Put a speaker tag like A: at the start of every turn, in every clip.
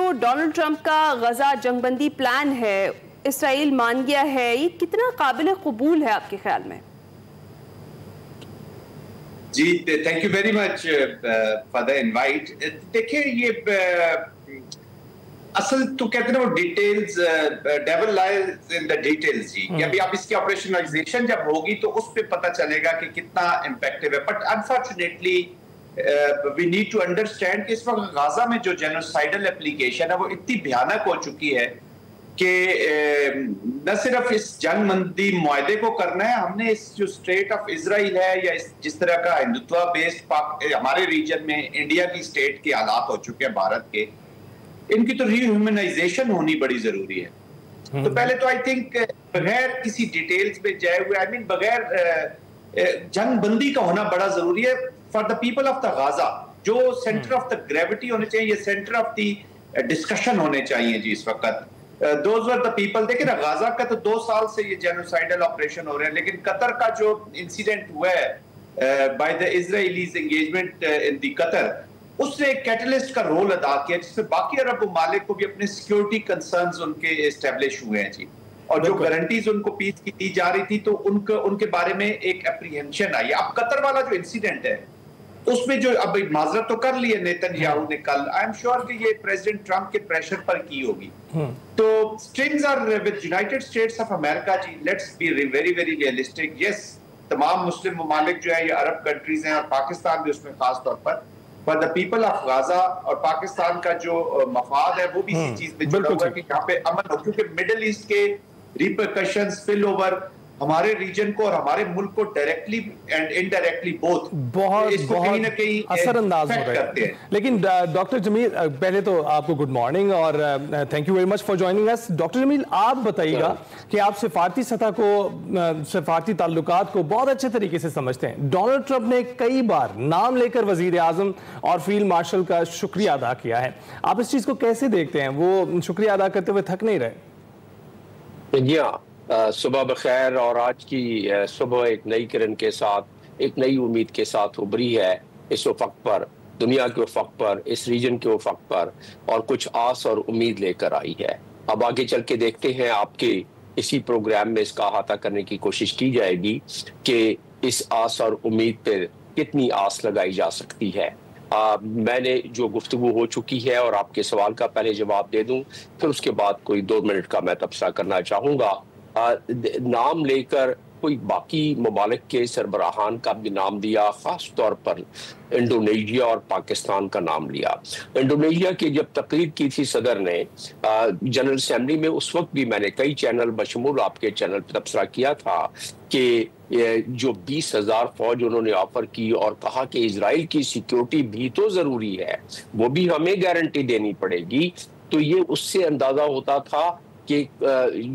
A: जो Donald Trump का गजा जंगबंदी plan है, इसराइल मान गया है, ये कितना काबिल कबूल है आपके ख्याल में?
B: जी, thank you very much for the invite. देखिए, ये असल तो कहते हैं ना, वो details, devil lies in the details ji. कि अभी आप इसकी ऑपरेशनलाइजेशन जब होगी तो उस पे पता चलेगा कि कितना इम्पैक्टिव है। But unfortunately we need to understand कि इस वक्त गाजा में जो जेनोसाइडल एप्लीकेशन है वो इतनी भयानक हो चुकी है कि न सिर्फ इस जंगबंदी मुआहदे को करना है, हमने इस जो स्टेट ऑफ इजराइल है या इस जिस तरह का हिंदुत्व बेस्ड हमारे रीजन में इंडिया की स्टेट के हालात हो चुके हैं भारत के, इनकी तो रीह्यूमनाइजेशन होनी बड़ी जरूरी है। तो पहले तो आई थिंक बगैर किसी डिटेल्स में जाए हुए, आई मीन बगैर जंगबंदी का होना बड़ा जरूरी है for the people of the Gaza. जो सेंटर ऑफ द ग्रेविटी होने चाहिए, सेंटर ऑफ द डिस्कशन होने चाहिए जी इस वक्त। Those were the people. देखिए ना, गाजा का तो 2 साल से ये जेनोसाइडल ऑपरेशन हो रहे हैं, लेकिन कतर का जो इंसिडेंट हुआ है by the Israelis engagement in the Qatar, उसने एक कैटलिस्ट का रोल अदा किया, जिससे बाकी अरब ममालिक को भी अपने सिक्योरिटी कंसर्न्स उनके एस्टेब्लिश हुए हैं जी। और जो गारंटीज उनको पीस की दी जा रही थी, तो उनके बारे में एक एप्रीहेंशन आई। अब कतर वाला जो इंसिडेंट है उसमें जो अब माजरत तो कर ली है नेतन्याहू ने कल, आई एम श्योर कि ये प्रेसिडेंट ट्रंप के प्रेशर पर की होगी। तो strings are with United States of America जी। Let's be very very realistic. Yes, तमाम मुस्लिम ममालिक जो है ये अरब कंट्रीज हैं, और पाकिस्तान भी उसमें खास तौर पर द पीपल ऑफ गाजा और पाकिस्तान का जो मफाद है वो भी इसी चीज में जुड़ा हुआ है कि यहाँ पे अमन हो, क्योंकि मिडिल ईस्ट के रिपरकशंस, स्पिल ओवर हमारे रीजन को और हमारे मुल्क को डायरेक्टली एंड इनडायरेक्टली बहुत कहीं ना कहीं
C: असरअंदाज हो रहे हैं। लेकिन डॉक्टर जमील, पहले तो आपको गुड मॉर्निंग और thank you very much for joining us. Doctor Jamil, आप बताइएगा कि आप सिफारती सतह को, सिफारती ताल्लुकात को बहुत अच्छे तरीके से समझते हैं। डोनाल्ड ट्रंप ने कई बार नाम लेकर वजीर आजम और फील्ड मार्शल का शुक्रिया अदा किया है, आप इस चीज को कैसे देखते हैं? वो शुक्रिया अदा करते हुए थक नहीं रहे?
D: जी हाँ, सुबह बखैर। और आज की सुबह एक नई किरण के साथ, एक नई उम्मीद के साथ उभरी है इस उफक पर, दुनिया के उफक पर, इस रीजन के उफक पर, और कुछ आस और उम्मीद लेकर आई है। अब आगे चल के देखते हैं, आपके इसी प्रोग्राम में इसका अहाता करने की कोशिश की जाएगी कि इस आस और उम्मीद पर कितनी आस लगाई जा सकती है। मैंने जो गुफ्तगू हो चुकी है, और आपके सवाल का पहले जवाब दे दूं, फिर उसके बाद कोई 2 मिनट का मैं तबसरा करना चाहूँगा। नाम लेकर कोई बाकी ममालिक के सरबराहान का भी नाम दिया, खास तौर पर इंडोनेशिया और पाकिस्तान का नाम लिया। इंडोनेशिया की जब तकरीर की थी सदर ने जनरल असेंबली में, उस वक्त भी मैंने कई चैनल बशमूल आपके चैनल पर तबसरा किया था कि जो 20,000 फौज उन्होंने ऑफर की और कहा कि इजराइल की सिक्योरिटी भी तो जरूरी है, वो भी हमें गारंटी देनी पड़ेगी। तो ये उससे अंदाजा होता था कि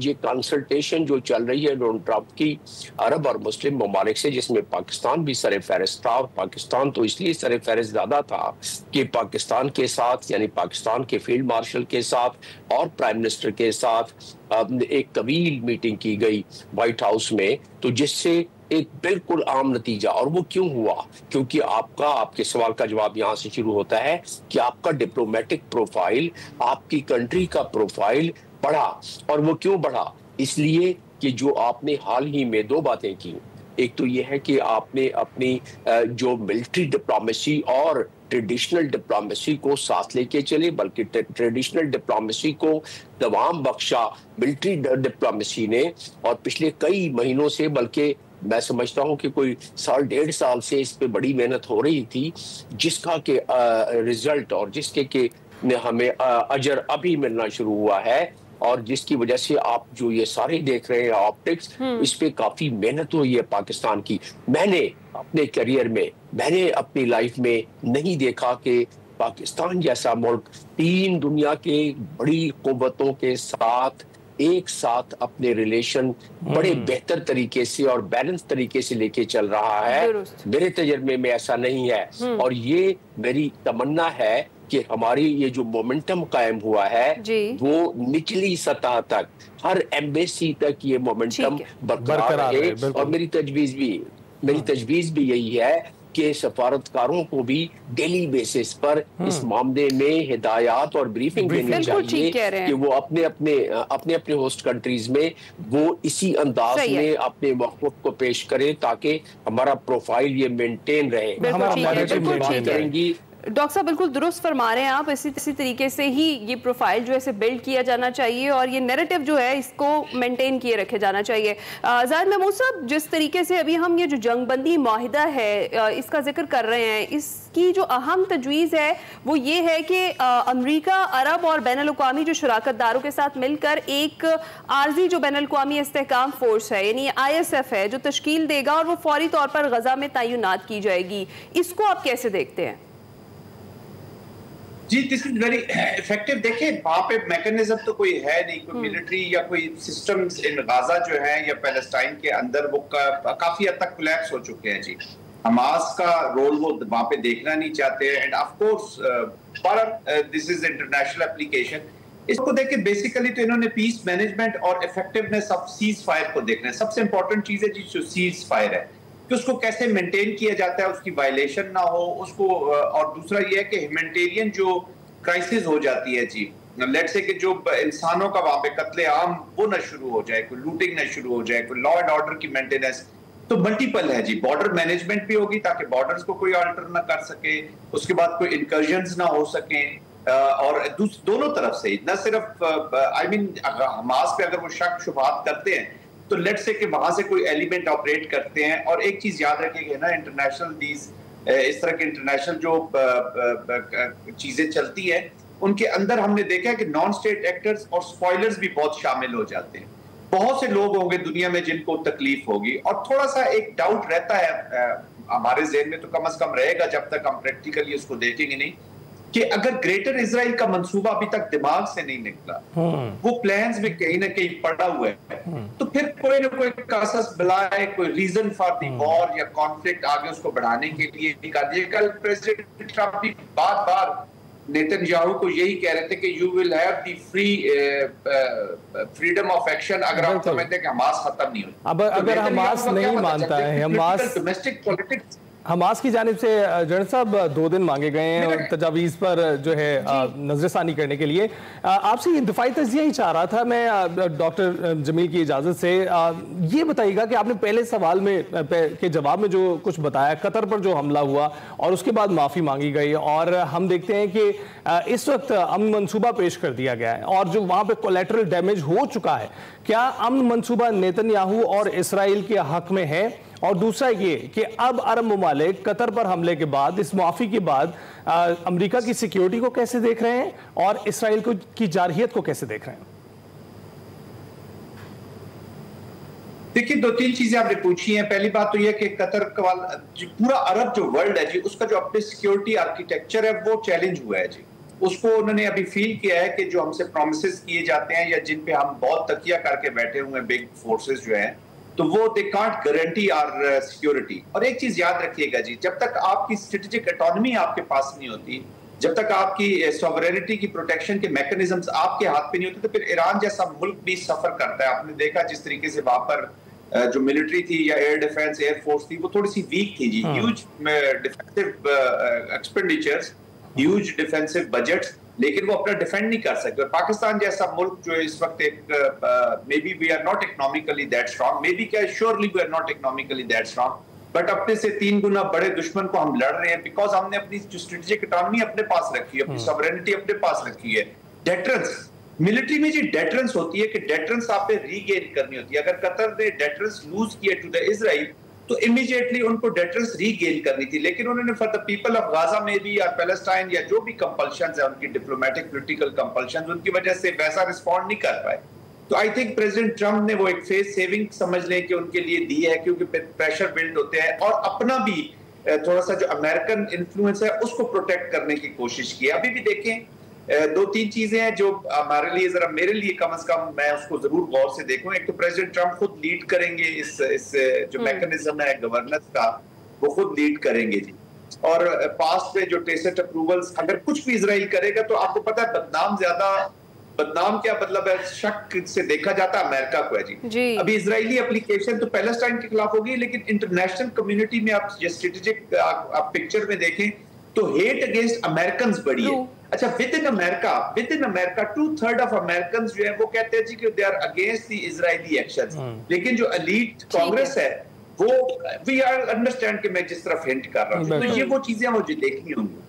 D: ये कंसल्टेशन जो चल रही है डोनाल्ड ट्रंप की अरब और मुस्लिम ममालिक से, जिसमें पाकिस्तान भी सर फहरिस्त था। और पाकिस्तान तो इसलिए सर फहरिस्त ज्यादा था कि पाकिस्तान के साथ, यानी पाकिस्तान के फील्ड मार्शल के साथ और प्राइम मिनिस्टर के साथ एक तवील मीटिंग की गई व्हाइट हाउस में, तो जिससे एक बिल्कुल आम नतीजा। और वो क्यों हुआ? क्योंकि आपके सवाल का जवाब यहाँ से शुरू होता है कि आपका डिप्लोमेटिक प्रोफाइल, आपकी कंट्री का प्रोफाइल बढ़ा। और वो क्यों बढ़ा? इसलिए कि जो आपने हाल ही में 2 बातें की। एक तो ये है कि आपने अपनी जो मिलिट्री डिप्लोमेसी और ट्रेडिशनल डिप्लोमेसी को साथ लेके चले, बल्कि ट्रेडिशनल डिप्लोमेसी को दवाम बख्शा मिलिट्री डिप्लोमेसी ने। और पिछले कई महीनों से, बल्कि मैं समझता हूं कि कोई 1.5 साल से इस पे बड़ी मेहनत हो रही थी, जिसका के रिजल्ट और जिसके के हमें अजर अभी मिलना शुरू हुआ है, और जिसकी वजह से आप जो ये सारे देख रहे हैं ऑप्टिक्स, इस पे काफी मेहनत हुई है पाकिस्तान की। मैंने अपने करियर में, मैंने अपनी लाइफ में नहीं देखा कि पाकिस्तान जैसा मुल्क 3 दुनिया के बड़ी कुव्वतों के साथ एक साथ अपने रिलेशन बड़े बेहतर तरीके से और बैलेंस तरीके से लेके चल रहा है। मेरे तजर्बे में ऐसा नहीं है, और ये मेरी तमन्ना है कि हमारी ये जो मोमेंटम कायम हुआ है वो निचली सतह तक, हर एम्बेसी तक ये मोमेंटम बरकरार रहे। और मेरी तजवीज भी यही है के सफारतकारों को भी डेली बेसिस पर इस मामले में हिदायत और ब्रीफिंग देनी चाहिए कि वो अपने अपने होस्ट कंट्रीज में वो इसी अंदाज में अपने मौक़िफ़ को पेश करें ताकि हमारा प्रोफाइल ये मेंटेन रहे।
A: करेंगी डॉक्टर साहब, बिल्कुल दुरुस्त फरमा रहे हैं आप। इसी तरीके से ही ये प्रोफाइल जो है बिल्ड किया जाना चाहिए और ये नैरेटिव जो है इसको मेंटेन किए रखे जाना चाहिए। ज़ाहिद महमूद साहब, जिस तरीके से अभी हम ये जो जंगबंदी माहिदा है इसका जिक्र कर रहे हैं, इसकी जो अहम तजवीज़ है वो ये है कि अमरीका, अरब और बैनुल-अक़वामी जो शराकतदारों के साथ मिलकर एक आर्जी जो बैनुल-अक़वामी इस्तेहकाम फोर्स है यानी ISF है जो तश्कील देगा और वो फौरी तौर पर गजा में तैनात की जाएगी। इसको आप कैसे देखते हैं?
B: जी, दिस इज वेरी इफेक्टिव। देखिए, वहां पे मैकेनिज्म तो कोई है नहीं, कोई मिलिट्री या कोई सिस्टम्स इन गाजा जो है या पैलेस्टाइन के अंदर वो काफी हद तक कोलैप्स हो चुके हैं जी। हमास का रोल वो वहां पे देखना नहीं चाहते end of course this is international application. इसको देख के बेसिकली तो इन्होंने पीस मैनेजमेंट और इफेक्टिवनेस ऑफ सीज फायर को देखना है। सबसे इंपॉर्टेंट चीज है जी जो सीज फायर है कि उसको कैसे मेंटेन किया जाता है, उसकी वायलेशन ना हो उसको। और दूसरा ये है कि ह्यूमैनिटेरियन जो क्राइसिस हो जाती है जी, लेट्स से कि जो इंसानों का वहां पे कत्ले आम वो ना शुरू हो जाए, कोई लूटिंग ना शुरू हो जाए, कोई लॉ एंड ऑर्डर की मेंटेनेंस तो मल्टीपल है जी। बॉर्डर मैनेजमेंट भी होगी ताकि बॉर्डर्स को कोई अल्टर ना कर सके, उसके बाद कोई इंकर्जन्स ना हो सके और दोनों तरफ से, न सिर्फ आई मीन हमास पे अगर वो शक शुबहात करते हैं तो लेट्स से कि वहां से कोई एलिमेंट ऑपरेट करते हैं। और एक चीज याद रखिएगा ना, इंटरनेशनल इस तरह के इंटरनेशनल जो चीजें चलती है उनके अंदर हमने देखा है कि नॉन स्टेट एक्टर्स और स्पॉयलर्स भी बहुत शामिल हो जाते हैं। बहुत से लोग होंगे दुनिया में जिनको तकलीफ होगी और थोड़ा सा एक डाउट रहता है हमारे ज़हन में, तो कम से कम रहेगा जब तक हम प्रैक्टिकली उसको देखेंगे नहीं, कि अगर ग्रेटर इजराइल का मंसूबा अभी तक दिमाग से नहीं निकला, वो प्लान्स में कहीं ना कहीं पड़ा हुआ है, तो फिर कोई ना कोई कासस बुलाए, कोई रीजन फॉर द वॉर या कॉन्फ्लिक्ट आगे उसको बढ़ाने के लिए निकाल दिए। कल प्रेसिडेंट ट्रंप भी बार-बार नेतन्याहू को यही कह रहे थे कि you will have the freedom of action अगर आप समझते हैं कि हमास खत्म नहीं होती।
C: अब अगर हमास नहीं मानता है, हमास
B: डोमेस्टिक पॉलिटिक्स
C: हमास की जानिब से जनरल साहब 2 दिन मांगे गए हैं और तजावीज़ पर जो है नजरसानी करने के लिए आपसे ये दफाई तजिया ही चाह रहा था मैं डॉक्टर जमील की इजाज़त से। ये बताइएगा कि आपने पहले सवाल में के जवाब में जो कुछ बताया, कतर पर जो हमला हुआ और उसके बाद माफ़ी मांगी गई और हम देखते हैं कि इस वक्त अमन मंसूबा पेश कर दिया गया है और जो वहाँ पे कोलैटरल डैमेज हो चुका है, क्या अमन मंसूबा नेतन्याहू और इसराइल के हक में है? और दूसरा ये कि अब अरब ममालिक कतर पर हमले के बाद, इस मुआफ़ी के बाद अमेरिका की सिक्योरिटी को कैसे देख रहे हैं और इसराइल की जारहियत को कैसे देख रहे हैं?
B: देखिए, 2-3 चीजें आपने पूछी हैं। पहली बात तो यह कि कतर का पूरा अरब जो वर्ल्ड है जी, उसका जो अपने सिक्योरिटी आर्किटेक्चर है वो चैलेंज हुआ है जी। उसको उन्होंने अभी फील किया है कि जो हमसे प्रोमिसेस किए जाते हैं या जिन पे हम बहुत तकिया करके बैठे हुए हैं बिग फोर्सेस जो हैं, तो वो they can't guarantee our security. और एक चीज याद रखिएगा जी, जब तक आपकी स्ट्रेटेजिक ऑटोनॉमी आपके पास नहीं होती, जब तक आपकी सॉवरेनिटी की प्रोटेक्शन के मैकेनिज्म्स आपके हाथ पे नहीं होते, तो फिर ईरान जैसा मुल्क भी सफर करता है। आपने देखा जिस तरीके से वहां पर जो मिलिट्री थी या एयर डिफेंस, एयर फोर्स थी, वो थोड़ी सी वीक थी जी। Huge defensive expenditures, huge defensive budgets, लेकिन वो अपना डिफेंड नहीं कर सकते। पाकिस्तान जैसा मुल्क जो इस वक्त एक maybe we are not economically that strong, maybe क्या surely we are not economically that strong, but अपने से 3 गुना बड़े दुश्मन को हम लड़ रहे हैं बिकॉज हमने अपनी जो स्ट्रेटेजिक इकोनॉमी अपने पास रखी है, अपनी सॉवरेनिटी अपने पास रखी है। डेटरेंस, मिलिट्री में जी डेटरेंस होती है कि डेटरेंस आप पे रीगेन करनी होती है। अगर कतर ने डेटरेंस लूज किया टू द इजराइल तो इमीडिएटली उनको डेटरेंस रीगेन करनी थी, लेकिन उन्होंने for the people of Gaza में भी या पैलेस्टाइन या जो भी कंपल्शंस है उनकी डिप्लोमेटिक पॉलिटिकल कंपल्शंस, उनकी वजह से वैसा रिस्पॉन्ड नहीं कर पाए। तो आई थिंक प्रेसिडेंट ट्रंप ने वो एक फेस सेविंग समझ लें कि उनके लिए दी है, क्योंकि प्रेशर बिल्ड होते हैं और अपना भी थोड़ा सा जो अमेरिकन इन्फ्लुएंस है उसको प्रोटेक्ट करने की कोशिश की। अभी भी देखें 2-3 चीजें हैं जो हमारे लिए, जरा मेरे लिए कम से कम मैं उसको जरूर गौर से देखूं। एक तो प्रेसिडेंट ट्रंप खुद लीड करेंगे इस जो मैकेनिज्म है गवर्नेंस का, वो खुद लीड करेंगे जी। और पास्ट में जो टेसिट अप्रूवल्स अगर कुछ भी इजराइल करेगा तो आपको पता है बदनाम ज्यादा बदनाम क्या मतलब है, शक से देखा जाता अमेरिका को है जी। अभी इजरायली एप्लीकेशन तो पैलेस्टाइन के खिलाफ होगी, लेकिन इंटरनेशनल कम्युनिटी में आप स्ट्रेटेजिक आप पिक्चर में देखें तो हेट अगेंस्ट अमेरिकन बढ़ी है। अच्छा, within America 2/3 of American जो है वो कहते हैं जी कि they are against the Israeli action, लेकिन जो एलीट कांग्रेस है वो वी आर अंडरस्टैंड कि मैं जिस तरफ हिंट कर रहा हूँ, तो ये वो चीजें मुझे देखनी होंगी।